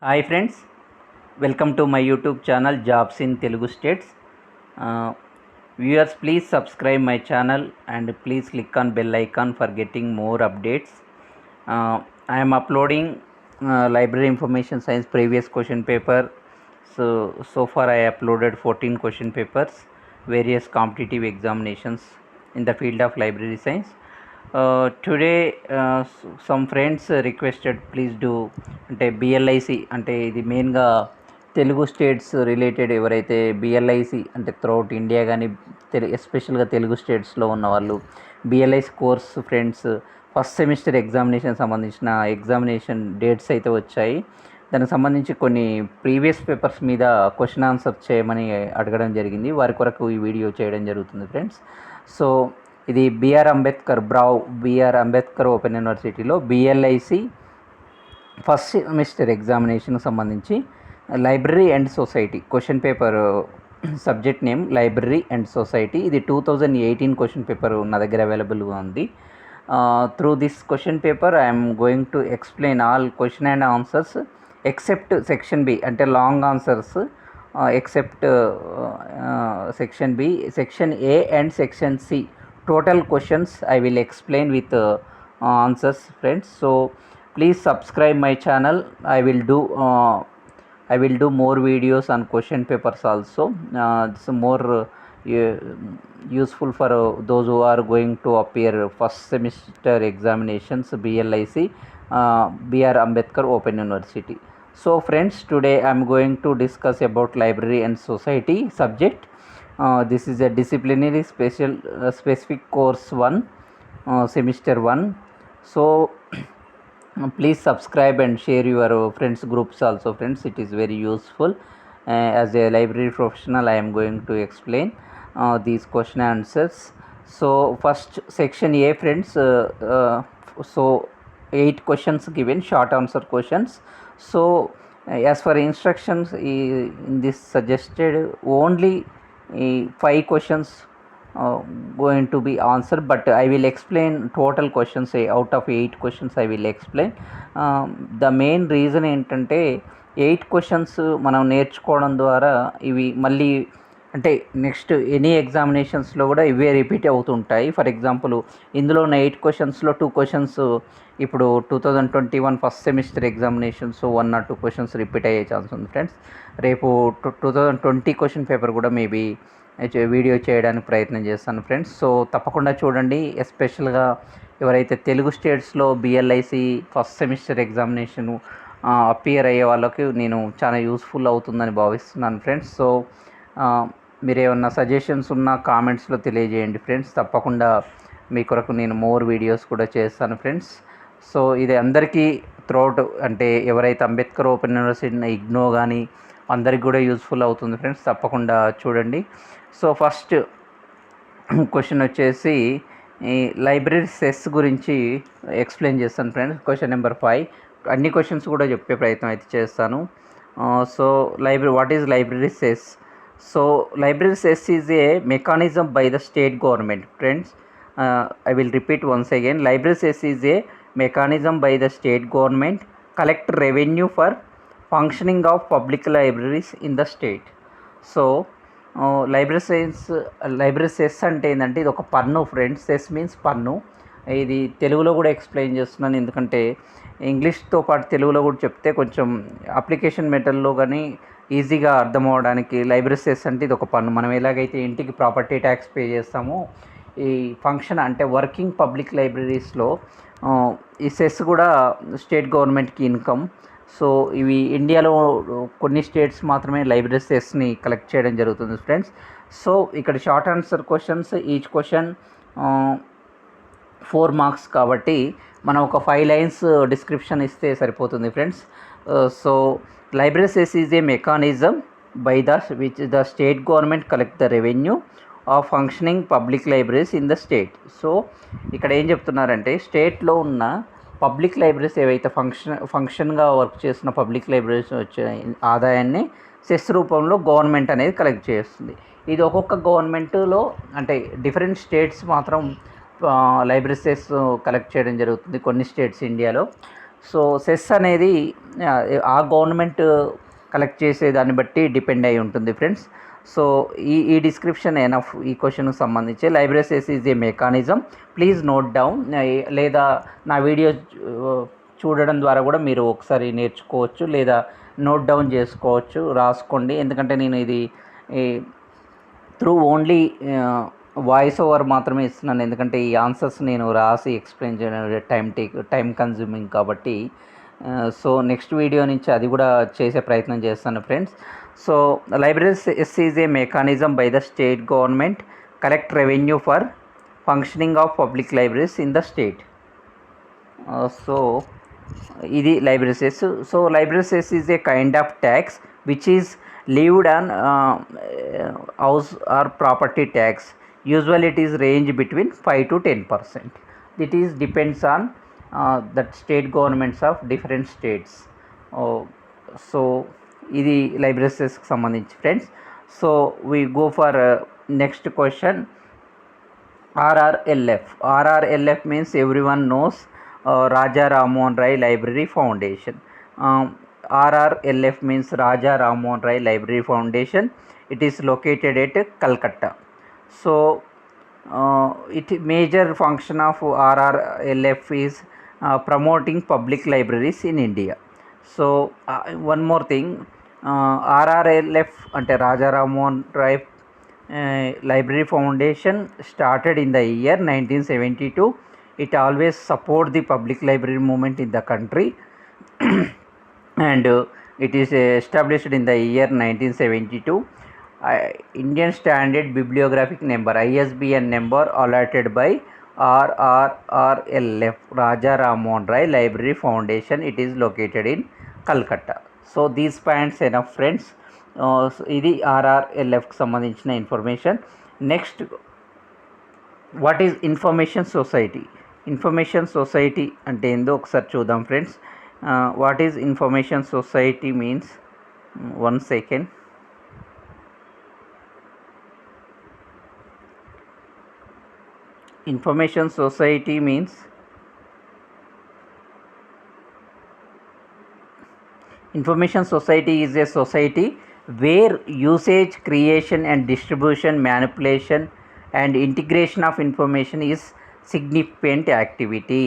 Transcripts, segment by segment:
Hi friends, welcome to my YouTube channel jobs in Telugu states. Viewers, please subscribe my channel and please click on bell icon for getting more updates. I am uploading library information science previous question paper. So far I uploaded 14 question papers, various competitive examinations in the field of library science. Today some friends requested please do అంటే BLIC అంటే ఇది మెయిన్గా Telugu states related ఎవరైతే BLIC అంటే throughout India కానీ ఎస్పెషల్గా తెలుగు స్టేట్స్లో ఉన్న వాళ్ళు BLIC course friends first semester examination సంబంధించిన ఎగ్జామినేషన్ డేట్స్ అయితే వచ్చాయి. దానికి సంబంధించి కొన్ని ప్రీవియస్ పేపర్స్ మీద క్వశ్చన్ ఆన్సర్ చేయమని అడగడం జరిగింది. వారి కొరకు ఈ వీడియో చేయడం జరుగుతుంది ఫ్రెండ్స్. సో ఇది బిఆర్ అంబేద్కర్ ఓపెన్ యూనివర్సిటీలో బిఎల్ఐసి ఫస్ట్ సెమిస్టర్ ఎగ్జామినేషన్కి సంబంధించి library and society question paper, subject name library and society. ఇది 2018 క్వశ్చన్ పేపర్ నా దగ్గర అవైలబుల్గా ఉంది. Through this question paper I'm going to explain all question and answers except section B అంటే long answers, except section B, section A and section C. Total questions I will explain with answers friends. So please subscribe my channel. I will do more videos on question papers also. It's more useful for those who are going to appear first semester examinations BLIC BR Ambedkar Open University. So friends, today I am going to discuss about library and society subject. This is a disciplinary specific course 1, semester 1. So please subscribe and share your friends groups also friends. It is very useful. As a library professional I am going to explain these question answers. So first section A friends, so 8 questions given, short answer questions. So as for instructions in this suggested only 5 questions going to be answered, but I will explain total questions. Out of 8 questions I will explain. The main reason ఏంటంటే 8 questions మనం నేర్చుకోవడం ద్వారా ఇవి మళ్ళీ అంటే next any ఎగ్జామినేషన్స్లో కూడా ఇవే repeat అవుతుంటాయి. ఫర్ ఎగ్జాంపుల్ ఇందులో ఉన్న 8 క్వశ్చన్స్లో 2 క్వశ్చన్స్ ఇప్పుడు 2021 first semester examinations 1 or 2 questions repeat అయ్యే ఛాన్స్ ఉంది ఫ్రెండ్స్. రేపు 2020 క్వశ్చన్ పేపర్ కూడా మేబీ వీడియో చేయడానికి ప్రయత్నం చేస్తాను ఫ్రెండ్స్. సో తప్పకుండా చూడండి. ఎస్పెషల్గా ఎవరైతే తెలుగు స్టేట్స్లో BLIC first semester examination appear అయ్యే వాళ్ళకి నేను చాలా యూస్ఫుల్ అవుతుందని భావిస్తున్నాను ఫ్రెండ్స్. సో మీరు ఏమన్నా సజెషన్స్ ఉన్నా కామెంట్స్లో తెలియజేయండి ఫ్రెండ్స్. తప్పకుండా మీ కొరకు నేను మోర్ వీడియోస్ కూడా చేస్తాను ఫ్రెండ్స్. సో ఇది అందరికీ త్రూఅవుట్ అంటే ఎవరైతే అంబేద్కర్ ఓపెన్ యూనివర్సిటీ ఇగ్నో కానీ అందరికి కూడా యూస్ఫుల్ అవుతుంది ఫ్రెండ్స్. తప్పకుండా చూడండి. సో ఫస్ట్ క్వశ్చన్ వచ్చేసి ఈ లైబ్రరీ సెస్ గురించి ఎక్స్ప్లెయిన్ చేస్తాను ఫ్రెండ్స్. Question number 5. అన్ని క్వశ్చన్స్ కూడా చెప్పే ప్రయత్నం అయితే చేస్తాను. So what is library cess? So library cess is a mechanism by the state government friends. I will repeat once again. Library cess is a mechanism by the state government collect revenue for functioning of public libraries in the state. So library cess అంటే ఏంటంటే ఇది ఒక పన్ను friends. Cess means పన్ను. ఇది తెలుగులో కూడా explain చేస్తున్నాను ఎందుకంటే ఇంగ్లీష్తో పాటు తెలుగులో కూడా చెప్తే కొంచెం అప్లికేషన్ మెథడ్లో కానీ ఈజీగా అర్థం అవ్వడానికి. లైబ్రరీ సెస్ అంటే ఇది ఒక పన్ను. మనం ఎలాగైతే ఇంటికి ప్రాపర్టీ ట్యాక్స్ పే చేస్తామో ఈ ఫంక్షన్ అంటే వర్కింగ్ పబ్లిక్ లైబ్రరీస్లో ఈ సెస్ కూడా స్టేట్ గవర్నమెంట్కి ఇన్కమ్. సో ఇవి ఇండియాలో కొన్ని స్టేట్స్ మాత్రమే లైబ్రరీ సెస్ని కలెక్ట్ చేయడం జరుగుతుంది ఫ్రెండ్స్. సో ఇక్కడ short answer questions, each question 4 marks కాబట్టి మనం ఒక 5 lines డిస్క్రిప్షన్ ఇస్తే సరిపోతుంది friends. So library cess is a mechanism by which the state government collect the revenue of functioning public libraries in the state. So ఇక్కడ ఏం చెప్తున్నారంటే స్టేట్లో ఉన్న పబ్లిక్ లైబ్రరీస్ ఏవైతే ఫంక్షన్గా వర్క్ చేస్తున్న పబ్లిక్ లైబ్రరీస్ వచ్చే ఆదాయాన్ని సెస్ రూపంలో గవర్నమెంట్ అనేది కలెక్ట్ చేస్తుంది. ఇది ఒక్కొక్క గవర్నమెంట్లో అంటే డిఫరెంట్ స్టేట్స్ మాత్రం లైబ్రరీ సెస్ కలెక్ట్ చేయడం జరుగుతుంది కొన్ని స్టేట్స్ ఇండియాలో. సో సెస్ అనేది ఆ గవర్నమెంట్ కలెక్ట్ చేసే దాన్ని బట్టి డిపెండ్ అయి ఉంటుంది ఫ్రెండ్స్. సో ఈ డిస్క్రిప్షన్ ఎనఫ్ ఈ క్వశ్చన్కి సంబంధించి. Library cess is a mechanism, please note down. లేదా నా వీడియో చూడడం ద్వారా కూడా మీరు ఒకసారి నేర్చుకోవచ్చు, లేదా నోట్ డౌన్ చేసుకోవచ్చు, రాసుకోండి. ఎందుకంటే నేను ఇది త్రూ ఓన్లీ వాయిస్ ఓవర్ మాత్రమే ఇస్తున్నాను, ఎందుకంటే ఈ ఆన్సర్స్ నేను రాసి ఎక్స్ప్లెయిన్ చేయడం టైం కన్జ్యూమింగ్ కాబట్టి. సో నెక్స్ట్ వీడియో నుంచి అది కూడా చేసే ప్రయత్నం చేస్తాను friends. So library cess is a mechanism by the state government collect revenue for functioning of public libraries in the state. So ఇది library cess. So library cess is a kind of tax which is levied on house or property tax. Usually it is range between 5 to 10%. It is depends on that state governments of different states. So ఇది library సెస్కి సంబంధించి friends. So we go for next question. RRLF. RRLF means everyone knows Raja Rammohan Rai Library Foundation. RRLF means Raja Rammohan Rai Library Foundation. It is located at Calcutta. So it major function of RRLF is promoting public libraries in India. So one more thing, RRLF ante Raja Rammohan Rai Library Foundation started in the year 1972. It always support the public library movement in the country and it is established in the year 1972. Indian Standard Bibliographic Number ISBN number allotted by RRLF Raja Rammohan Rai Library Foundation. It is located in Calcutta. So these points enough friends. ఇది RRLFకి సంబంధించిన information. Next, what is information society? Information society అంటే ఏందో ఒకసారి చూద్దాం friends. What is information society means, one second. Information society means information society is a society where usage, creation and distribution, manipulation and integration of information is significant activity.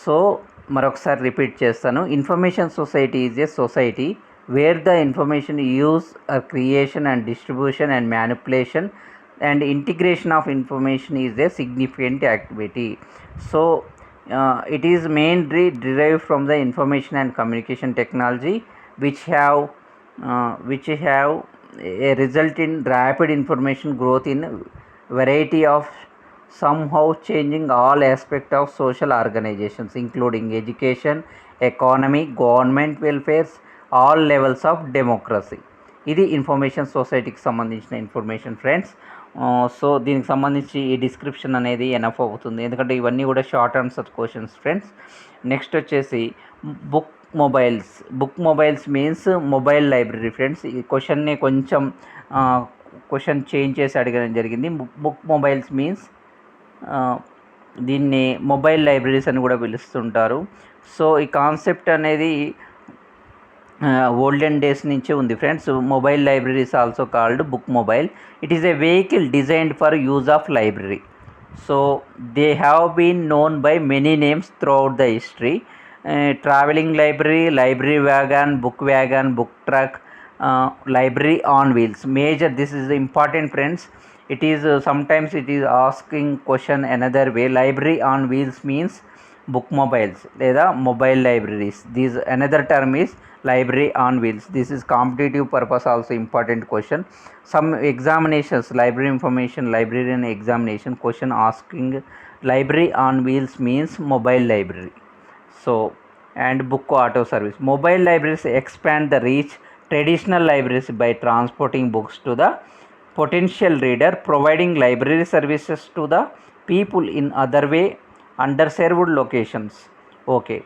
So మరొకసారి repeat చేస్తాను. Information society is a society where the information use, creation and distribution and manipulation and integration of information is a significant activity. So it is mainly derived from the information and communication technology which have a result in rapid information growth in variety of somehow changing all aspects of social organizations including education, economy, government welfares, all levels of democracy. ఇది information సొసైటీకి సంబంధించిన information friends. So దీనికి సంబంధించి ఈ description అనేది enough అవుతుంది, ఎందుకంటే ఇవన్నీ కూడా short answer questions friends. Next వచ్చేసి book mobiles means mobile library friends. ఈ క్వశ్చన్ని కొంచెం క్వశ్చన్ చేంజ్ చేసి అడగడం జరిగింది. బుక్ మొబైల్స్ మీన్స్ దీన్ని మొబైల్ లైబ్రరీస్ అని కూడా పిలుస్తుంటారు. సో ఈ కాన్సెప్ట్ అనేది ఓల్డెన్ డేస్ నుంచే ఉంది friends. Mobile libraries also called bookmobile. It is a vehicle designed for use of library. So they have been known by many names throughout the history. Travelling library, library wagon, book truck, library on wheels. Major, this is important friends. It is sometimes it is asking question another way. Library on wheels means book mobiles లేదా mobile libraries. This another term is library on wheels. This is competitive purpose also important question. Some examinations, library information, librarian examination question asking library on wheels means mobile library. So and book auto service. Mobile libraries expand the reach traditional libraries by transporting books to the potential reader, providing library services to the people in other way underserved locations. Okay,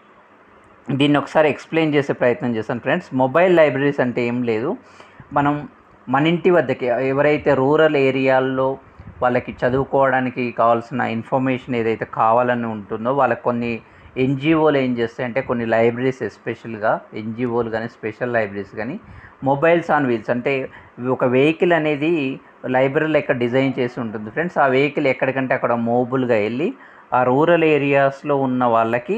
దీన్ని ఒకసారి explain చేసే ప్రయత్నం చేస్తాను friends. Mobile libraries అంటే ఏం లేదు, మనం మన ఇంటి వద్దకి ఎవరైతే రూరల్ ఏరియాల్లో వాళ్ళకి చదువుకోవడానికి కావాల్సిన ఇన్ఫర్మేషన్ ఏదైతే కావాలని ఉంటుందో వాళ్ళకి కొన్ని ఎన్జిఓలు ఏం చేస్తాయంటే కొన్ని లైబ్రరీస్ ఎస్పెషల్గా ఎన్జిఓలు కానీ స్పెషల్ లైబ్రరీస్ కానీ మొబైల్స్ ఆన్ వీల్స్ అంటే ఒక వెహికల్ అనేది లైబ్రరీ లెక్క డిజైన్ చేసి ఉంటుంది ఫ్రెండ్స్. ఆ వెహికల్ ఎక్కడికంటే అక్కడ మూవబుల్గా వెళ్ళి ఆ రూరల్ ఏరియాస్లో ఉన్న వాళ్ళకి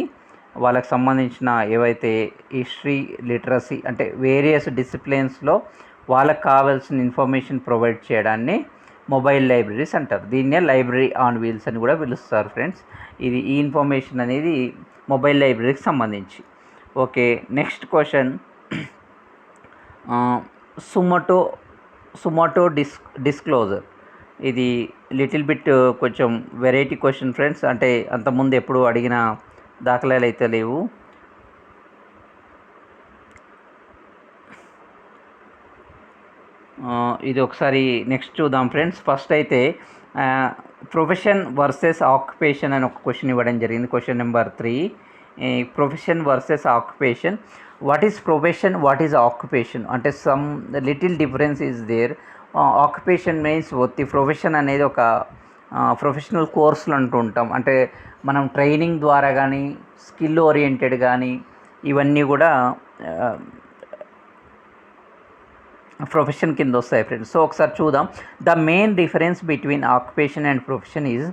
సంబంధించిన ఏవైతే హిస్టరీ లిటరసీ అంటే వేరియస్ డిసిప్లిన్స్లో వాళ్ళకి కావాల్సిన ఇన్ఫర్మేషన్ ప్రొవైడ్ చేయడాన్ని మొబైల్ లైబ్రరీస్ అంటారు. దీన్నే లైబ్రరీ ఆన్ వీల్స్ అని కూడా పిలుస్తారు ఫ్రెండ్స్. ఈ ఇన్ఫర్మేషన్ అనేది మొబైల్ లైబ్రరీకి సంబంధించి. Okay, next question, suo motu disclosure. ఇది లిటిల్ బిట్ కొంచెం వెరైటీ క్వశ్చన్ ఫ్రెండ్స్. అంటే అంతకుముందు ఎప్పుడు అడిగిన దాఖలాలు అయితే లేవు. ఇది ఒకసారి నెక్స్ట్ చూద్దాం ఫ్రెండ్స్. ఫస్ట్ అయితే ప్రొఫెషన్ వర్సెస్ ఆక్యుపేషన్ అని ఒక క్వశ్చన్ ఇవ్వడం జరిగింది. Question number 3, profession versus occupation. What is profession, what is occupation అంటే some little difference is there. Occupation means వృత్తి, ప్రొఫెషన్ అనేది ఒక ప్రొఫెషనల్ కోర్సులు అంటూ ఉంటాం. అంటే మనం ట్రైనింగ్ ద్వారా కానీ స్కిల్ ఓరియంటెడ్ కానీ ఇవన్నీ కూడా ప్రొఫెషన్ కింద వస్తాయి ఫ్రెండ్స్. సో ఒకసారి చూద్దాం. The main difference between occupation and profession is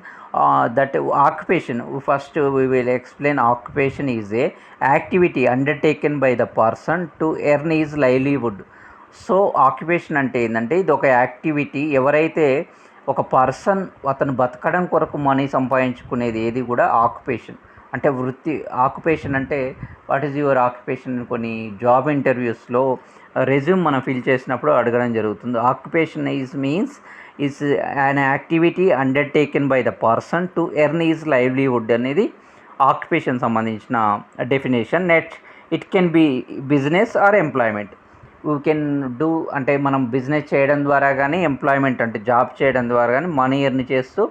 that occupation, first we will explain. Occupation is a activity undertaken by the person to earn is livelihood. So occupation అంటే ఏంటంటే ఇది ఒక activity, ఎవరైతే ఒక person అతను బతకడం కొరకు మనీ సంపాదించుకునేది ఏది కూడా ఆక్యుపేషన్ అంటే వృత్తి. ఆక్యుపేషన్ అంటే వాట్ ఈజ్ యువర్ ఆక్యుపేషన్ కొన్ని జాబ్ ఇంటర్వ్యూస్లో రెజ్యూమ్ మనం ఫిల్ చేసినప్పుడు అడగడం జరుగుతుంది. Occupation means an activity undertaken by the person to earn is livelihood అనేది ఆక్యుపేషన్ సంబంధించిన definition. Next, it can be business are employment. We can do అంటే మనం business చేయడం ద్వారా కానీ ఎంప్లాయ్మెంట్ అంటే జాబ్ చేయడం ద్వారా కానీ మనీ ఎర్న్ చేస్తూ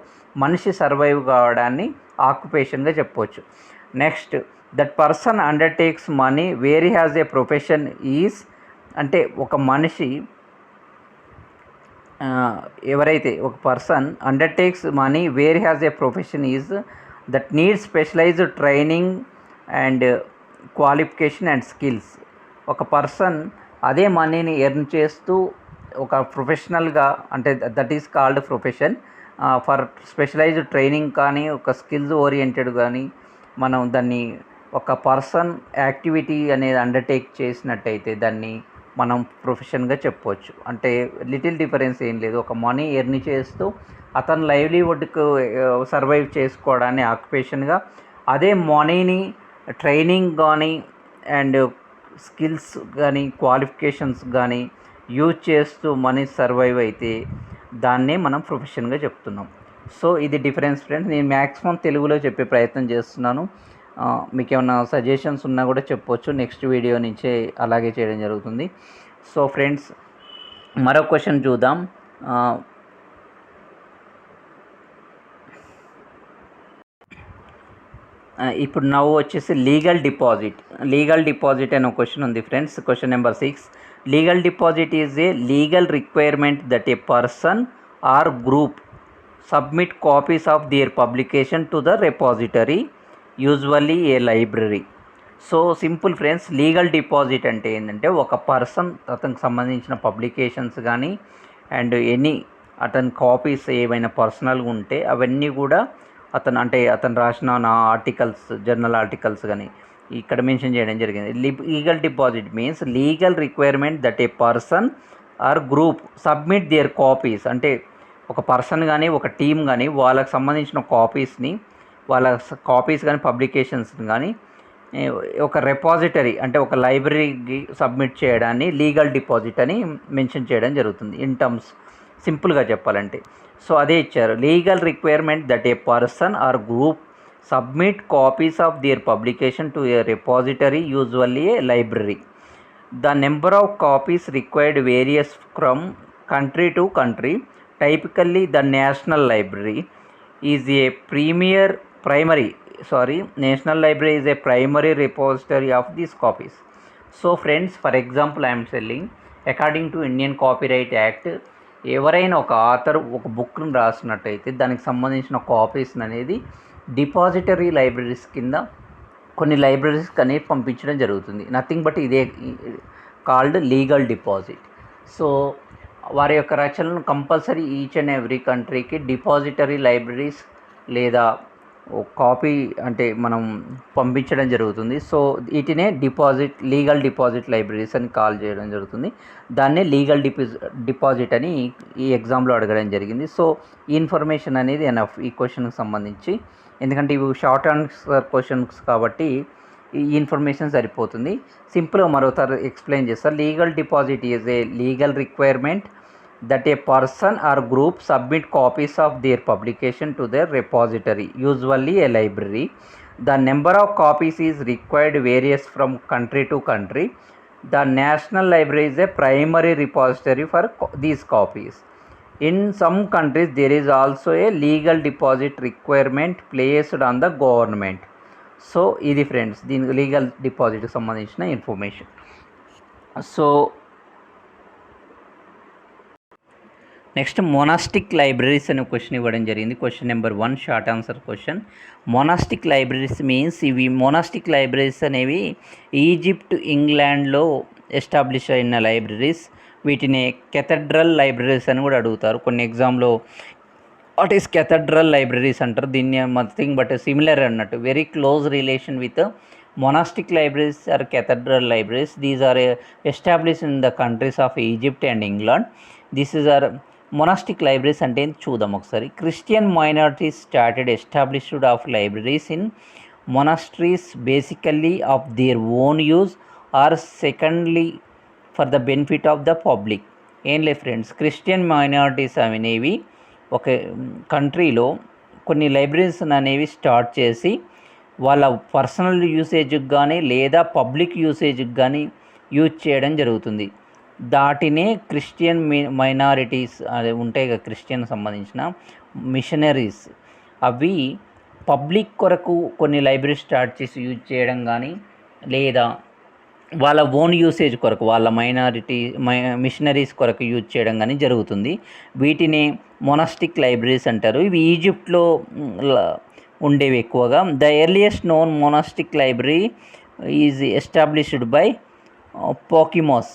మనిషి సర్వైవ్ కావడాన్ని ఆక్యుపేషన్గా చెప్పవచ్చు. Next, that person undertakes money where he has a profession is అంటే ఒక మనిషి ఎవరైతే ఒక person undertakes money where has a profession is that needs specialised training and qualification and skills. ఒక పర్సన్ అదే మనీని ఎర్న్ చేస్తూ ఒక ప్రొఫెషనల్గా అంటే that is called profession. For specialised training కానీ ఒక స్కిల్స్ ఓరియంటెడ్ కానీ మనం దాన్ని ఒక పర్సన్ యాక్టివిటీ అనేది అండర్టేక్ చేసినట్టయితే దాన్ని మనం ప్రొఫెషన్గా చెప్పవచ్చు. అంటే లిటిల్ డిఫరెన్స్ ఏం లేదు, ఒక మనీ ఎర్న్ చేస్తూ అతను లైవ్లీవుడ్కు సర్వైవ్ చేసుకోవడాన్ని ఆక్యుపేషన్గా, అదే మనీని ట్రైనింగ్ కానీ అండ్ స్కిల్స్ కానీ క్వాలిఫికేషన్స్ కానీ యూజ్ చేస్తూ మనీ సర్వైవ్ అయితే దాన్నే మనం ప్రొఫెషన్గా చెప్తున్నాం. సో ఇది డిఫరెన్స్ ఫ్రెండ్స్. నేను మ్యాక్సిమం తెలుగులో చెప్పే ప్రయత్నం చేస్తున్నాను. మీకు ఏమైనా సజెషన్స్ ఉన్నా కూడా చెప్పవచ్చు, నెక్స్ట్ వీడియో నుంచే అలాగే చేయడం జరుగుతుంది. సో ఫ్రెండ్స్, మరో క్వశ్చన్ చూద్దాం. ఇప్పుడు నవ్వు వచ్చేసి లీగల్ డిపాజిట్ అనే క్వశ్చన్ ఉంది friends. Question number 6, legal deposit is a legal requirement that a person or group submit copies of their publication to the repository, usually a library. So simple friends, legal deposit అంటే ఏంటంటే ఒక person అతనికి సంబంధించిన publications కానీ and అతని copies ఏవైనా పర్సనల్గా ఉంటే అవన్నీ కూడా అతను రాసిన ఆర్టికల్స్, జర్నల్ ఆర్టికల్స్ కానీ ఇక్కడ మెన్షన్ చేయడం జరిగింది. Legal deposit means legal requirement that a person or group submit their copies. అంటే ఒక పర్సన్ కానీ ఒక టీమ్ కానీ వాళ్ళకి సంబంధించిన కాపీస్ కానీ పబ్లికేషన్స్ కానీ ఒక రెపాజిటరీ అంటే ఒక లైబ్రరీకి సబ్మిట్ చేయడాన్ని లీగల్ డిపాజిట్ అని మెన్షన్ చేయడం జరుగుతుంది ఇన్ టర్మ్స్, సింపుల్గా చెప్పాలంటే. సో అదే ఇచ్చారు, legal requirement that a person or group submit copies of their publication to a repository, usually a library. The number of copies required varies from country to country. Typically the national library is a national library is a primary repository of these copies. So friends, for example I'm selling according to Indian copyright act, ఎవరైనా ఒక author ఒక బుక్ను రాసినట్టయితే దానికి సంబంధించిన copies అనేది depository libraries కింద కొన్ని లైబ్రరీస్కి అనేది పంపించడం జరుగుతుంది. నథింగ్ బట్ ఇదే కాల్డ్ లీగల్ డిపాజిట్. సో వారి యొక్క రచనలను కంపల్సరీ ఈచ్ అండ్ ఎవ్రీ కంట్రీకి డిపాజిటరీ లైబ్రరీస్ లేదా కాపీ అంటే మనం పంపించడం జరుగుతుంది. సో వీటినే లీగల్ డిపాజిట్ లైబ్రరీస్ అని కాల్ చేయడం జరుగుతుంది. దాన్నే లీగల్ డిపాజిట్ అని ఈ ఎగ్జామ్లో అడగడం జరిగింది. సో ఈ ఇన్ఫర్మేషన్ అనేది ఎనఫ్ ఈ క్వశ్చన్కి సంబంధించి, ఎందుకంటే ఇవి షార్ట్ ఆన్సర్ క్వశ్చన్స్ కాబట్టి ఈ ఇన్ఫర్మేషన్ సరిపోతుంది. సింపుల్గా మరోసారి ఎక్స్ప్లెయిన్ చేస్తారు. Legal deposit is a legal requirement that a person or group submit copies of their publication to their repository, usually a library. The number of copies is required varies from country to country. The National Library is a primary repository for these copies. In some countries there is also a legal deposit requirement placed on the government. So ఇది friends దీనికి legal డిపాజిట్కి సంబంధించిన information. So next monastic libraries అనే question ఇవ్వడం జరిగింది. Question number 1 short answer question. Monastic libraries means ఇవి monastic libraries అనేవి Egypt, ఇంగ్లాండ్లో ఎస్టాబ్లిష్ అయిన లైబ్రరీస్. వీటిని కెథడ్రల్ లైబ్రరీస్ అని కూడా అడుగుతారు కొన్ని ఎగ్జామ్లో. వాట్ ఈస్ కెథడ్రల్ లైబ్రరీస్ అంటారు. దీన్ని నథింగ్ బట్ సిమిలర్ అన్నట్టు, very close relation with monastic libraries or cathedral libraries. These are established in the countries of Egypt and England. This is or monastic libraries అంటే చూద్దాం ఒకసారి. Christian minorities started established of libraries in monasteries basically of their own use or secondly for the benefit of the public. ఏం లేదు friends, Christian minorities అనేవి ఒక కంట్రీలో కొన్ని libraries అనేవి స్టార్ట్ చేసి వాళ్ళ పర్సనల్ యూసేజ్కి కానీ లేదా పబ్లిక్ యూసేజ్కి కానీ యూజ్ చేయడం జరుగుతుంది. దాటినే క్రిస్టియన్ మైనారిటీస్ అది ఉంటాయి కదా, క్రిస్టియన్ సంబంధించిన మిషనరీస్, అవి పబ్లిక్ కొరకు కొన్ని లైబ్రరీ స్టార్ట్ చేసి యూజ్ చేయడం కానీ లేదా వాళ్ళ ఓన్ యూసేజ్ కొరకు వాళ్ళ మిషనరీస్ కొరకు యూజ్ చేయడం కానీ జరుగుతుంది. వీటిని మొనాస్టిక్ లైబ్రరీస్ అంటారు. ఇవి ఈజిప్ట్లో ఉండేవి ఎక్కువగా. The earliest known monastic library is established by Pachomius.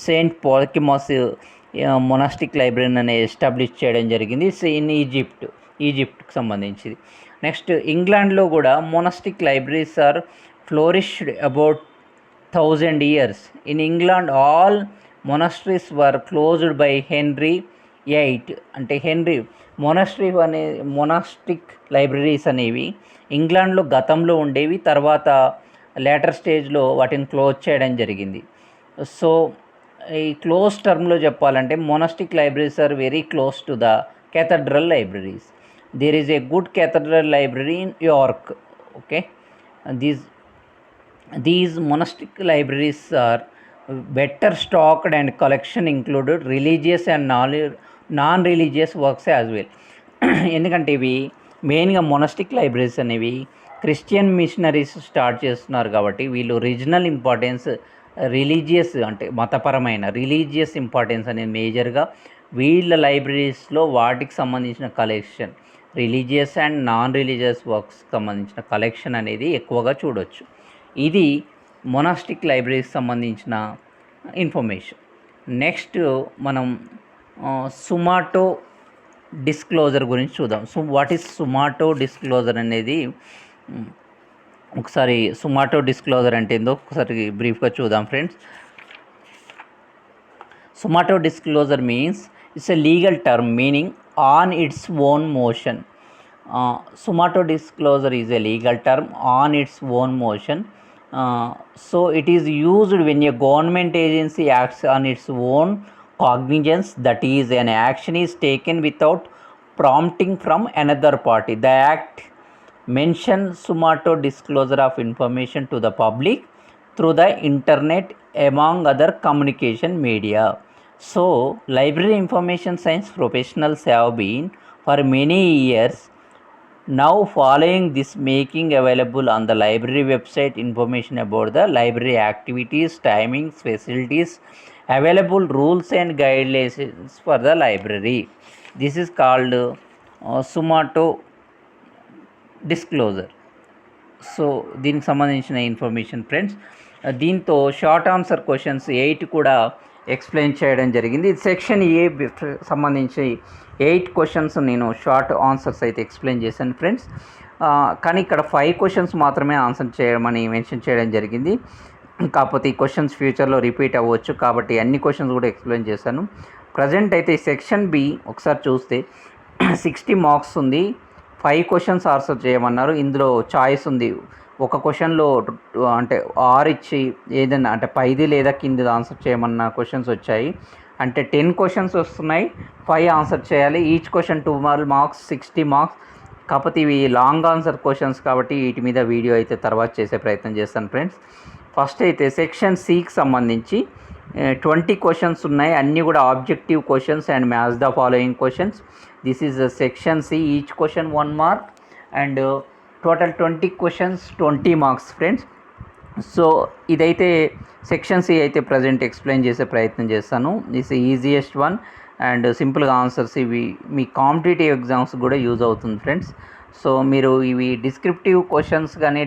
Saint Pachomius monastic లైబ్రరీని అనేది ఎస్టాబ్లిష్ చేయడం జరిగింది ఇన్ ఈజిప్ట్కి సంబంధించింది. నెక్స్ట్ ఇంగ్లాండ్లో కూడా monastic libraries are flourished about 1000 years. In England all monasteries were closed by Henry VIII. అంటే మొనాస్టిక్ లైబ్రరీస్ అనేవి ఇంగ్లాండ్లో గతంలో ఉండేవి, తర్వాత లేటర్ స్టేజ్లో వాటిని క్లోజ్ చేయడం జరిగింది. సో ఈ క్లోజ్ టర్మ్లో చెప్పాలంటే monastic libraries are very close to the cathedral libraries. There is a good cathedral library in York. Okay, these monastic libraries are better stocked and collection included religious and non-religious works as well. ఎందుకంటే ఇవి మెయిన్గా monastic libraries అనేవి Christian machineries start చేస్తున్నారు కాబట్టి వీళ్ళు regional importance, religious అంటే మతపరమైన religious importance అనేది మేజర్గా వీళ్ళ లైబ్రరీస్లో వాటికి సంబంధించిన collection, religious and non religious works సంబంధించిన కలెక్షన్ అనేది ఎక్కువగా చూడవచ్చు. ఇది మొనాస్టిక్ లైబ్రరీకి సంబంధించిన ఇన్ఫర్మేషన్. నెక్స్ట్ మనం సుమాటో డిస్క్లోజర్ గురించి చూద్దాం. వాట్ ఈస్ సుమాటో డిస్క్లోజర్ అనేది ఒకసారి సుమాటో డిస్క్లోజర్ అంటే ఏందో ఒకసారి బ్రీఫ్గా చూద్దాం friends. Suo motu disclosure means it's a legal term meaning on its own motion. Suo motu disclosure is a legal term on its own motion. So it is used when a government agency acts on its own cognizance, that is an action is taken without prompting from another party. The act mentions sumato disclosure of information to the public through the internet among other communication media. So library information science professionals have been for many years now following this making available on the library website information about the library activities, timings, facilities, available rules and guidelines for the library. This is called sumato disclosure. So దీనికి సంబంధించిన information friends. దీంతో short answer questions 8 కూడా explain చేయడం జరిగింది. Section ఏ సంబంధించి 8 questions నేను short answers అయితే explain చేశాను ఫ్రెండ్స్. కానీ ఇక్కడ 5 క్వశ్చన్స్ మాత్రమే ఆన్సర్ చేయమని మెన్షన్ చేయడం జరిగింది. కాకపోతే ఈ క్వశ్చన్స్ ఫ్యూచర్లో రిపీట్ అవ్వచ్చు కాబట్టి అన్ని క్వశ్చన్స్ కూడా ఎక్స్ప్లెయిన్ చేశాను. ప్రజెంట్ అయితే సెక్షన్ బి ఒకసారి చూస్తే 60 మార్క్స్ ఉంది. 5 క్వశ్చన్స్ ఆన్సర్ చేయమన్నారు. ఇందులో చాయిస్ ఉంది. ఒక క్వశ్చన్లో అంటే 6 ఇచ్చి ఏదైనా అంటే పైది లేదా కింది ఆన్సర్ చేయమన్న క్వశ్చన్స్ వచ్చాయి. అంటే 10 క్వశ్చన్స్ వస్తున్నాయి, 5 ఆన్సర్ చేయాలి. Each question 2 marks, 60 marks. కాకపోతే ఇవి లాంగ్ ఆన్సర్ క్వశ్చన్స్ కాబట్టి వీటి మీద వీడియో అయితే తర్వాత చేసే ప్రయత్నం చేస్తాను ఫ్రెండ్స్. ఫస్ట్ అయితే సెక్షన్ సికి సంబంధించి 20 క్వశ్చన్స్ ఉన్నాయి. అన్నీ కూడా objective questions and match the following questions. This is section C. Each question 1 mark and total 20 questions 20 marks friends. So ఇదైతే సెక్షన్ సి అయితే ప్రజెంట్ ఎక్స్ప్లెయిన్ చేసే ప్రయత్నం చేస్తాను. దిస్ ఈజియెస్ట్ వన్ అండ్ సింపుల్గా ఆన్సర్స్ ఇవి మీ కాంపిటేటివ్ ఎగ్జామ్స్ కూడా use అవుతుంది ఫ్రెండ్స్. సో మీరు ఇవి డిస్క్రిప్టివ్ క్వశ్చన్స్ కానీ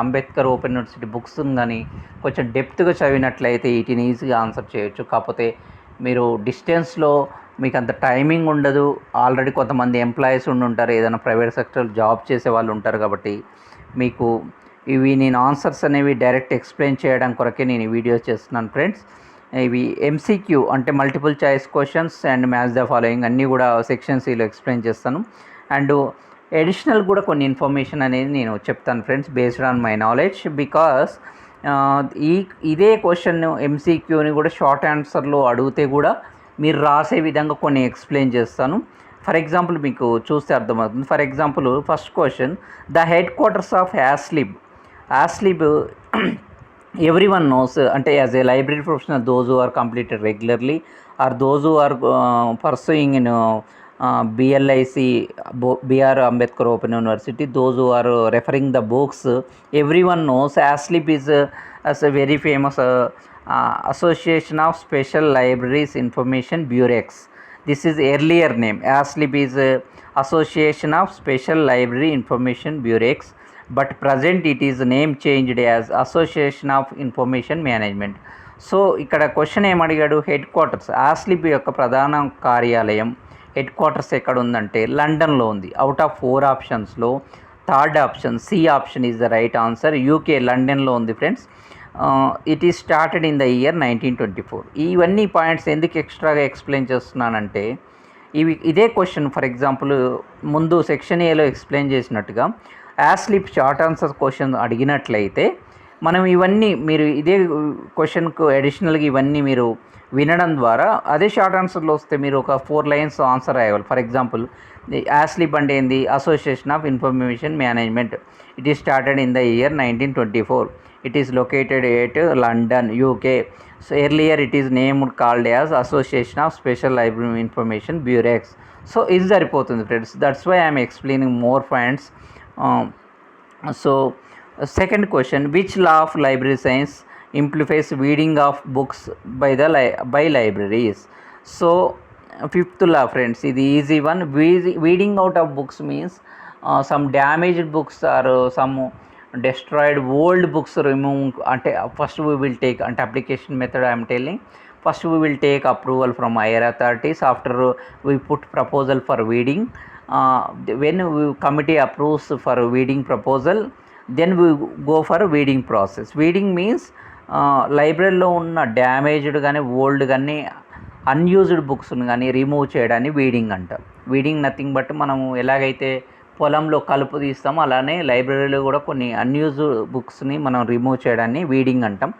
అంబేద్కర్ ఓపెన్ యూనివర్సిటీ బుక్స్ కానీ కొంచెం డెప్త్గా చదివినట్లయితే వీటిని ఈజీగా ఆన్సర్ చేయొచ్చు. కాకపోతే మీరు డిస్టెన్స్లో మీకు అంత టైమింగ్ ఉండదు. ఆల్రెడీ కొంతమంది ఎంప్లాయీస్ ఉంటారు, ఏదైనా ప్రైవేట్ సెక్టర్ జాబ్ చేసే వాళ్ళు ఉంటారు కాబట్టి మీకు ఇవి నేను ఆన్సర్స్ అనేవి డైరెక్ట్ ఎక్స్ప్లెయిన్ చేయడం కొరకే నేను వీడియో చేస్తున్నాను ఫ్రెండ్స్. ఇవి ఎంసీక్యూ అంటే multiple choice questions and match the following అన్నీ కూడా సెక్షన్ సిలో ఎక్స్ప్లెయిన్ చేస్తాను. అండ్ అడిషనల్ కూడా కొన్ని ఇన్ఫర్మేషన్ అనేది నేను చెప్తాను friends based on my knowledge. Because ఇదే క్వశ్చన్ ఎంసీక్యూని కూడా షార్ట్ ఆన్సర్లో అడిగితే కూడా మీరు రాసే విధంగా కొన్ని ఎక్స్ప్లెయిన్ చేస్తాను. ఫర్ ఎగ్జాంపుల్ మీకు చూస్తే అర్థమవుతుంది. For example first question, the headquarters of Aslib. Every one knows అంటే as a library professional those who are completed regularly or those who are pursuing in BLIC, B.R. Ambedkar Open University, those who are referring the books, everyone knows ASLIB is as a very famous Association of Special Libraries Information Burex. This is earlier name. ASLIB is Association of Special Library Information Burex, but present it is name changed as Association of Information Management. So ఇక్కడ question ఏమడిగాడు, head quarters ASLIB యొక్క ప్రధాన కార్యాలయం head quarters ఎక్కడ ఉందంటే లండన్లో ఉంది. Out of 4 ఆప్షన్స్లో third option C option is the right answer. UK లండన్లో ఉంది friends. It is started in the year 1924. ఇవన్నీ పాయింట్స్ ఎందుకు ఎక్స్ట్రాగా ఎక్స్ప్లెయిన్ చేస్తున్నానంటే ఇదే క్వశ్చన్ ఫర్ ఎగ్జాంపుల్ ముందు సెక్షన్ ఏలో ఎక్స్ప్లెయిన్ చేసినట్టుగా ASLIB షార్ట్ ఆన్సర్ క్వశ్చన్ అడిగినట్లయితే మనం ఇవన్నీ మీరు ఇదే క్వశ్చన్కు అడిషనల్గా ఇవన్నీ మీరు వినడం ద్వారా అదే షార్ట్ ఆన్సర్లో వస్తే మీరు ఒక 4 లైన్స్ ఆన్సర్ రాయాలి. ఫర్ ఎగ్జాంపుల్ ASLIB అంటే ఏంది, association of information management. It is started in the year 1924. It is located at London, UK. So earlier it is named called as association of special library information bureaux. సో ఇది సరిపోతుంది friends. That's why I'm explaining more points. So second question, which law of library science implies reading of books by libraries. So fifth law friends, ఇది easy one. Weeding out of books means some damaged books or some destroyed old books remove. అంటే first we will take అంటే application method I am telling. First we will take approval from higher authorities. After we put proposal for weeding. When we committee approves for weeding proposal, then we go for weeding process. Weeding means లైబ్రరీలో ఉన్న damaged కానీ old కానీ unused బుక్స్ని కానీ remove చేయడాన్ని weeding అంటాం. Weeding nothing but మనము ఎలాగైతే పొలంలో కలుపు తీస్తామో అలానే లైబ్రరీలో కూడా కొన్ని అన్యూజ్డ్ బుక్స్ని మనం రిమూవ్ చేయడాన్ని వీడింగ్ అంటాం.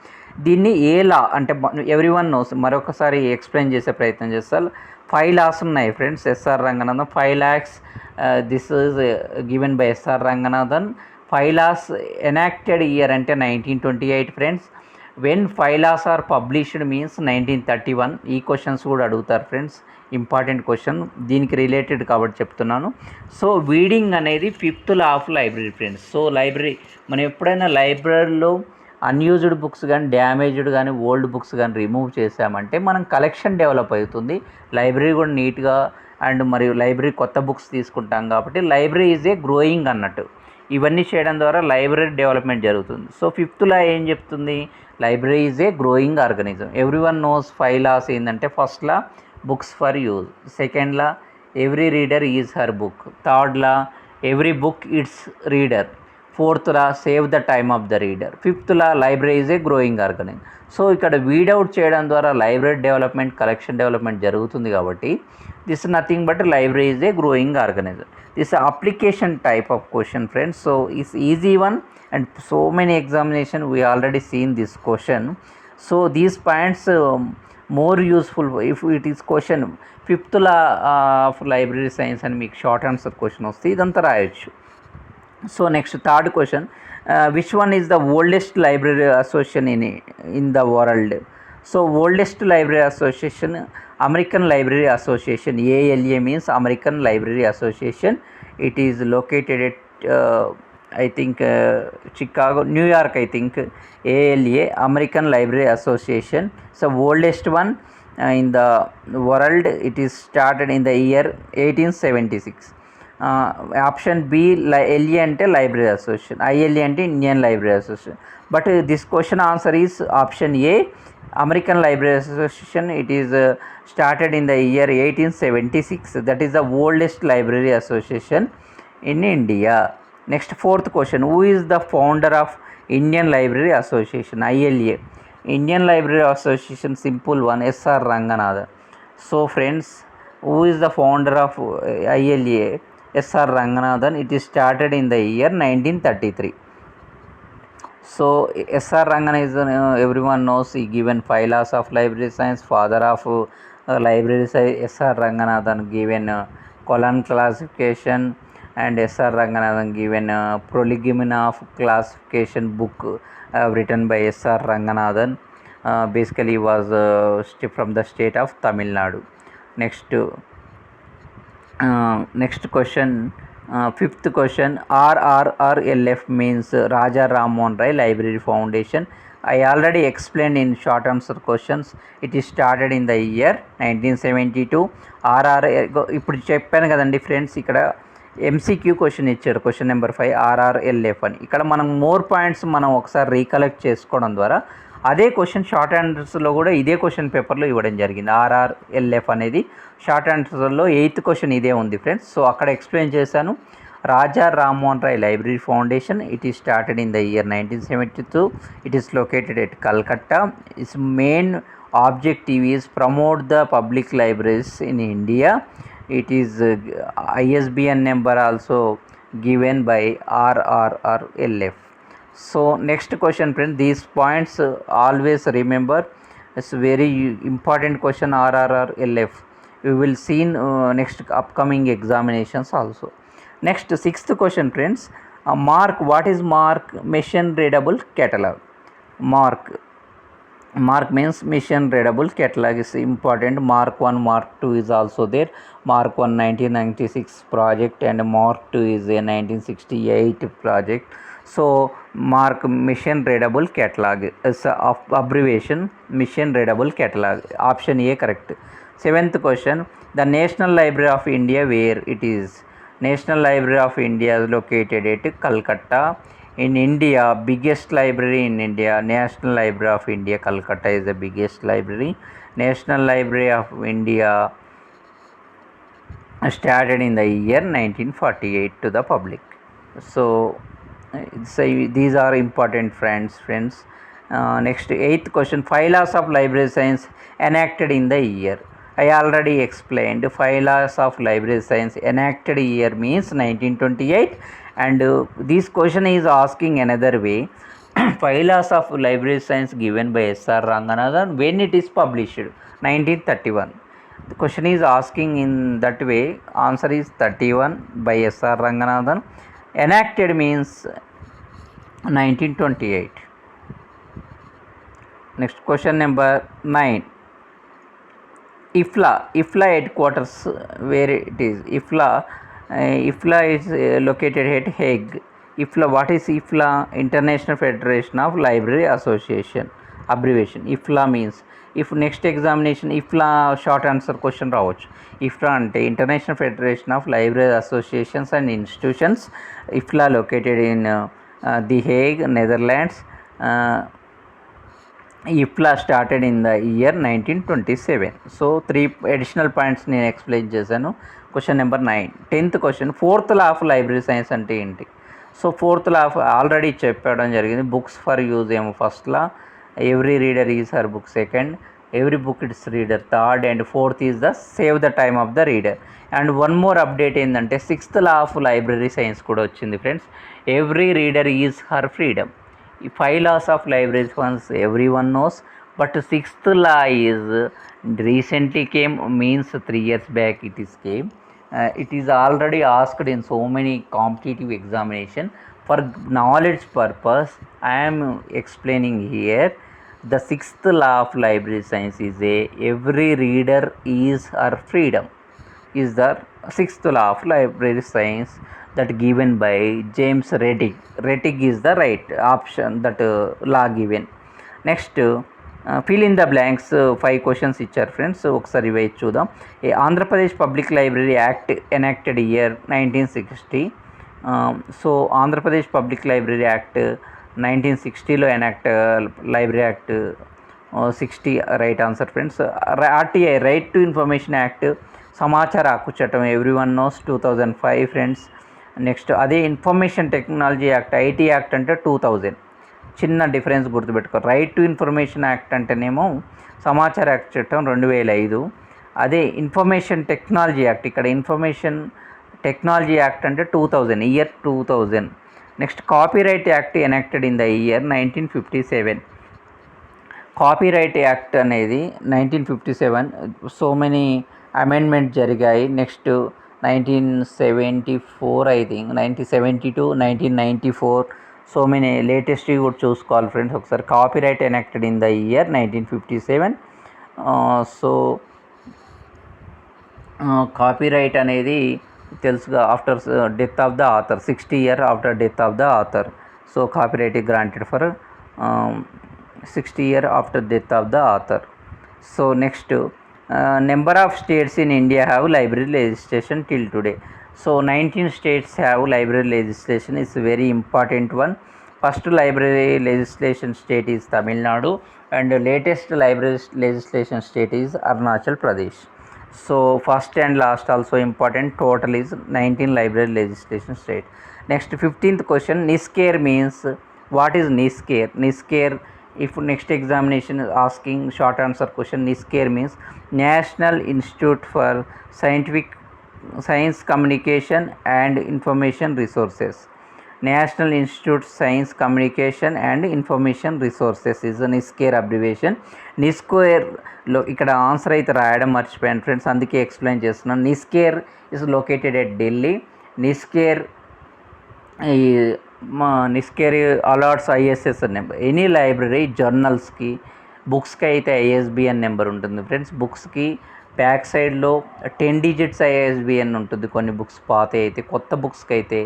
దీన్ని ఏ లా అంటే ఎవ్రీ వన్ నోస్, మరొకసారి ఎక్స్ప్లెయిన్ చేసే ప్రయత్నం చేస్తారు. 5 laws ఉన్నాయి friends. SR Ranganathan 5 lakhs. This is given by SR Ranganathan. 5 laws enacted year అంటే 1928 friends. When 5 laws are published means 1931. ఈ క్వశ్చన్స్ కూడా అడుగుతారు ఫ్రెండ్స్, ఇంపార్టెంట్ క్వశ్చన్, దీనికి రిలేటెడ్ కాబట్టి చెప్తున్నాను. సో వీడింగ్ అనేది 5th law of library friends. So library మనం ఎప్పుడైనా లైబ్రరీలో అన్యూజ్డ్ బుక్స్ కానీ డ్యామేజ్డ్ కానీ ఓల్డ్ బుక్స్ కానీ రిమూవ్ చేసామంటే మనం కలెక్షన్ డెవలప్ అవుతుంది, లైబ్రరీ కూడా నీట్గా అండ్ మరియు లైబ్రరీ కొత్త బుక్స్ తీసుకుంటాం కాబట్టి లైబ్రరీ ఈజ్ ఏ గ్రోయింగ్ అన్నట్టు. ఇవన్నీ చేయడం ద్వారా లైబ్రరీ డెవలప్మెంట్ జరుగుతుంది. సో ఫిఫ్త్లా ఏం చెప్తుంది, library is a growing organism. Every one knows 5 laws ఏంటంటే, first law books for use, second law every reader is her book, third law every book its reader, fourth law save the time of the reader, fifth law library is a growing organism. So ఇక్కడ weed out చేయడం ద్వారా library development, collection development జరుగుతుంది. కాబట్టి this nothing but library is a growing organism. This application type of question friends. So it's easy one and so many examination we already seen this question. So these points more useful if it is question fifth law of library science and మీకు short answer question వస్తే ఇదంతా రాయొచ్చు. So next third question, which one is the oldest library association in the world? So oldest library association American library association, ALA means American library association. It is located at I think Chicago, New York, I think. ALA, American Library Association. So oldest one in the world. It is started in the year 1876. Option B, LA ante Library Association, ILA ante Indian Library Association. But this question answer is option A, American Library Association. It is started in the year 1876. That is the oldest library association in India. Next fourth question, who is the founder of Indian Library Association, ILA? Indian Library Association, simple one, S.R. Ranganathan. So friends, who is the founder of ILA? S.R. Ranganathan. It is started in the year 1933. So S.R. Ranganathan is everyone knows, he given 5 laws of library science, father of library science. S.R. Ranganathan given colon classification, and S.R. Ranganathan given prolegomena of classification book written by S.R. Ranganathan. Basically was from the state of Tamil Nadu. Next question, fifth question, RRRLF means Raja Rammohan Rai Library Foundation. I already explained in short answer questions. It is started in the year 1972. ఇప్పుడు చెప్పాను కదండి friends, ఇక్కడ MCQ question ఇచ్చారు, question number 5 RRLF అని. ఇక్కడ మనం more points మనం ఒకసారి రీకలెక్ట్ చేసుకోవడం ద్వారా అదే క్వశ్చన్ షార్ట్ ఆన్సర్స్లో కూడా ఇదే క్వశ్చన్ పేపర్లో ఇవ్వడం జరిగింది. RRLF అనేది షార్ట్ ఆన్సర్స్లో 8th క్వశ్చన్ ఇదే ఉంది ఫ్రెండ్స్. సో అక్కడ ఎక్స్ప్లెయిన్ చేశాను. Raja Rammohan Roy library foundation, it is started in the year 1972. It is located at Calcutta. It's main objective is promote the public libraries in India. It is ISBN number also given by RRRLF. So next question friend, these points always remember, it's very important question. RRRLF we will see in next upcoming examinations also. Next 6th question friends, mark, what is mark? Machine readable catalog. Mark means machine readable catalog is important. Mark 1, Mark 2 is also there. Mark 1 1996 project and Mark 2 is a 1968 project. So Mark machine readable catalog is of abbreviation, machine readable catalog. Option A correct. 7th question, the National Library of India, where it is? National Library of India is located at Calcutta. In India, biggest library in India, National Library of India, Calcutta is the biggest library. National Library of India started in the year 1948 to the public. So these are important friends. Next 8th question, 5 laws of library science enacted in the year. I already explained 5 laws of library science enacted year means 1928. And this question is asking another way. 5 laws of library science given by S.R. Ranganathan, when it is published? 1931. The question is asking in that way. Answer is 31 by S.R. Ranganathan. Enacted means 1928. Next question number 9. IFLA headquarters, where it is? IFLA is located at Hague. IFLA, what is IFLA? International Federation of Library Association, abbreviation. IFLA means if next examination IFLA short answer question రావచ్చు. IFLA అంటే international federation of library associations and institutions, IFLA located in the Hague, Netherlands. IFLA started in the year 1927. So 3 additional points నేను explain చేశాను. Question number 9. 10th question, fourth law of library science అంటే ఏంటి? So fourth law of already చెప్పడం జరిగింది. Books for use ఏమో first law, every reader is her book second, every book its reader third, and fourth is the save the time of the reader. And one more update ఏంటంటే 6th law of library science కూడా వచ్చింది friends. Every reader is her freedom. 5 laws of library once everyone knows, but 6th law is recently came, means 3 years back it is came. It is already asked in so many competitive examination. For knowledge purpose I am explaining here. The 6th law of library science is every reader is her freedom, is the 6th law of library science that given by James Rettig. Rettig is the right option, that law given. Next, fill in the blanks. 5 questions ఇచ్చారు friends, ఒకసారి ఇవి చూద్దాం. Andhra Pradesh public library act enacted year 1960. So Andhra Pradesh public library act 1960లో enact, library act 60 right answer friends. RTI right to information act, సమాచార హక్కు చట్టం everyone nose 2005 friends. Next అదే information technology act, IT act అంటే 2000. చిన్న డిఫరెన్స్ గుర్తుపెట్టుకో. రైట్ టు ఇన్ఫర్మేషన్ యాక్ట్ అంటేనేమో సమాచార హక్కు చట్టం 2005. అదే ఇన్ఫర్మేషన్ టెక్నాలజీ యాక్ట్, ఇక్కడ ఇన్ఫర్మేషన్ టెక్నాలజీ యాక్ట్ అంటే 2000, year 2000. Next copyright act enacted in the year 1957. Copyright act అనేది 1957, సో మెనీ అమెండ్మెంట్ జరిగాయి. Next 1974 I think, 1972, 1994, so many latest కూడా చూసుకోవాలి ఫ్రెండ్స్ ఒకసారి. Copyright enacted in the year 1957. So copyright అనేది తెలుసుగా, after death of the author, 60 years after death of the author. So copyright is granted for 60 years after death of the author. So next, number of states in India have library legislation till today. So 19 states have library legislation. It's a very important one. First library legislation state is Tamil Nadu, and latest library legislation state is Arunachal Pradesh. So first and last also important. Total is 19 library legislation state. Next, 15th question, NISCARE means, what is NISCARE? NISCARE, if next examination is asking short answer question, NISCARE means National Institute for Science Communication and Information Resources. National Institute Science Communication and Information Resources is a NISCARE abbreviation. NISCAREలో ఇక్కడ answer అయితే రాయడం మర్చిపోయాను friends, అందుకే explain చేస్తున్నాను. NISCARE is located at Delhi. NISCARE allots ISSN number. Any library జర్నల్స్కి, బుక్స్కి అయితే ISBN number ఉంటుంది ఫ్రెండ్స్. బుక్స్కి బ్యాక్ సైడ్లో 10 digits ISBN ఉంటుంది కొన్ని బుక్స్, పాత అయితే. కొత్త బుక్స్కి అయితే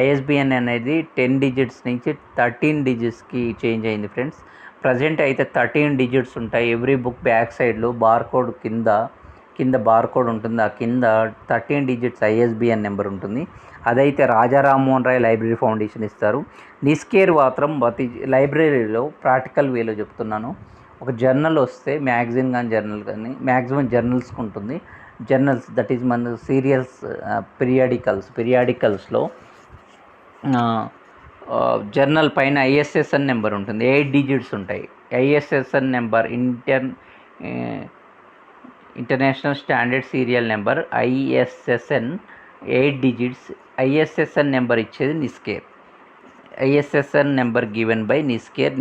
ISBN అనేది 10 digits నుంచి 13 digitsకి చేంజ్ అయింది ఫ్రెండ్స్. ప్రజెంట్ అయితే 13 digits ఉంటాయి. ఎవ్రీ బుక్ బ్యాక్ సైడ్లో బార్కోడ్ కింద బార్కోడ్ ఉంటుంది, ఆ కింద 13 digits ISBN నెంబర్ ఉంటుంది. అదైతే రాజా రామ్మోహన్ రాయ్ లైబ్రరీ ఫౌండేషన్ ఇస్తారు. NISCARE మాత్రం ప్రతి లైబ్రరీలో ప్రాక్టికల్ వేలో చెప్తున్నాను. ఒక జర్నల్ వస్తే మ్యాగజైన్ కానీ జర్నల్ కానీ, మ్యాక్సిమం జర్నల్స్కి ఉంటుంది. జర్నల్స్ దట్ ఈజ్ మన సీరియల్స్, పీరియాడికల్స్లో జర్నల్ పైన ISSN నెంబర్ ఉంటుంది, 8 digits ఉంటాయి. ISSN number, international standard serial number, ISSN 8 digits. ISSN number ఇచ్చేది NISCARE. ISSN number given by NISCARE.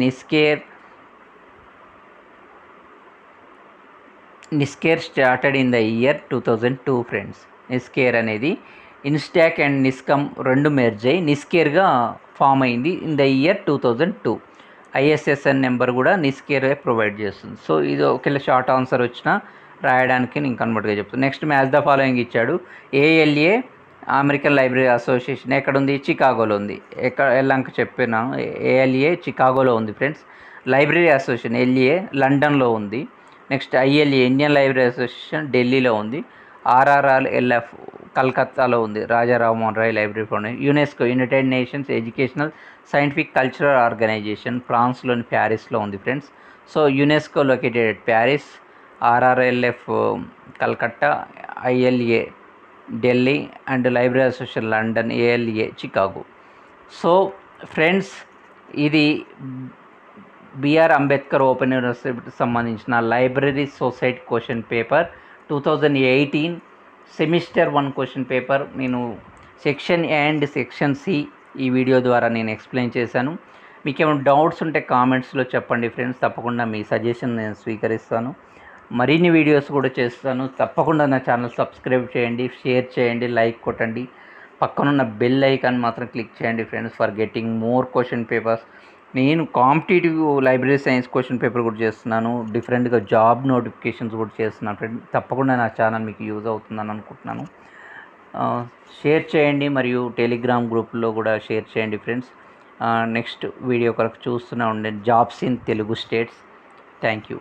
NISCARE started in the year 2002 friends. NISCARE అనేది ఇన్స్టాక్ and నిస్కమ్ రెండు merge అయ్యి NISCAREగా form అయింది in the year 2002. ISSN number కూడా NISCARE provide చేస్తుంది. So ఇది ఒకవేళ short answer వచ్చినా రాయడానికి నేను కన్వర్ట్గా చెప్తాను. నెక్స్ట్, మ్యాచ్ ద ఫాలోయింగ్ ఇచ్చాడు. ALA అమెరికన్ లైబ్రరీ అసోసియేషన్ ఎక్కడ ఉంది? చికాగోలో ఉంది. ఎల్లంక చెప్పిన ALA చికాగోలో ఉంది ఫ్రెండ్స్. లైబ్రరీ అసోసియేషన్ LA లండన్లో ఉంది. Next ILA Indian library association ఢిల్లీలో ఉంది. ఆర్ఆర్ఆర్ఎల్ఎఫ్ కలకత్తాలో ఉంది, Raja Rammohan Roy library foundation. UNESCO united nations educational scientific cultural organisation ఫ్రాన్స్లోని ప్యారిస్లో ఉంది friends. So UNESCO located at Paris, RRLF Calcutta, ILA Delhi and library association London, ALA Chicago. So friends, ఇది BR Ambedkar open యూనివర్సిటీకి సంబంధించిన library society question paper 2018 semester 1 question paper. నేను section A and section C ఈ video ద్వారా నేను explain చేశాను. మీకు ఏమైనా డౌట్స్ ఉంటే కామెంట్స్లో చెప్పండి ఫ్రెండ్స్, తప్పకుండా మీ సజెషన్ నేను స్వీకరిస్తాను. మరిన్ని వీడియోస్ కూడా చేస్తాను. తప్పకుండా నా ఛానల్ సబ్స్క్రైబ్ చేయండి, షేర్ చేయండి, లైక్ కొట్టండి. పక్కనున్న బెల్ ఐకాన్ మాత్రం క్లిక్ చేయండి friends for getting more question papers. నేను competitive library science question paper కూడా చేస్తున్నాను, డిఫరెంట్గా జాబ్ నోటిఫికేషన్స్ కూడా చేస్తున్నాను ఫ్రెండ్. తప్పకుండా నా ఛానల్ మీకు యూజ్ అవుతుందని అనుకుంటున్నాను. షేర్ చేయండి మరియు టెలిగ్రామ్ గ్రూప్లో కూడా షేర్ చేయండి ఫ్రెండ్స్. నెక్స్ట్ వీడియో కొరకు చూస్తూనే ఉండండి. Jobs in Telugu states. Thank you.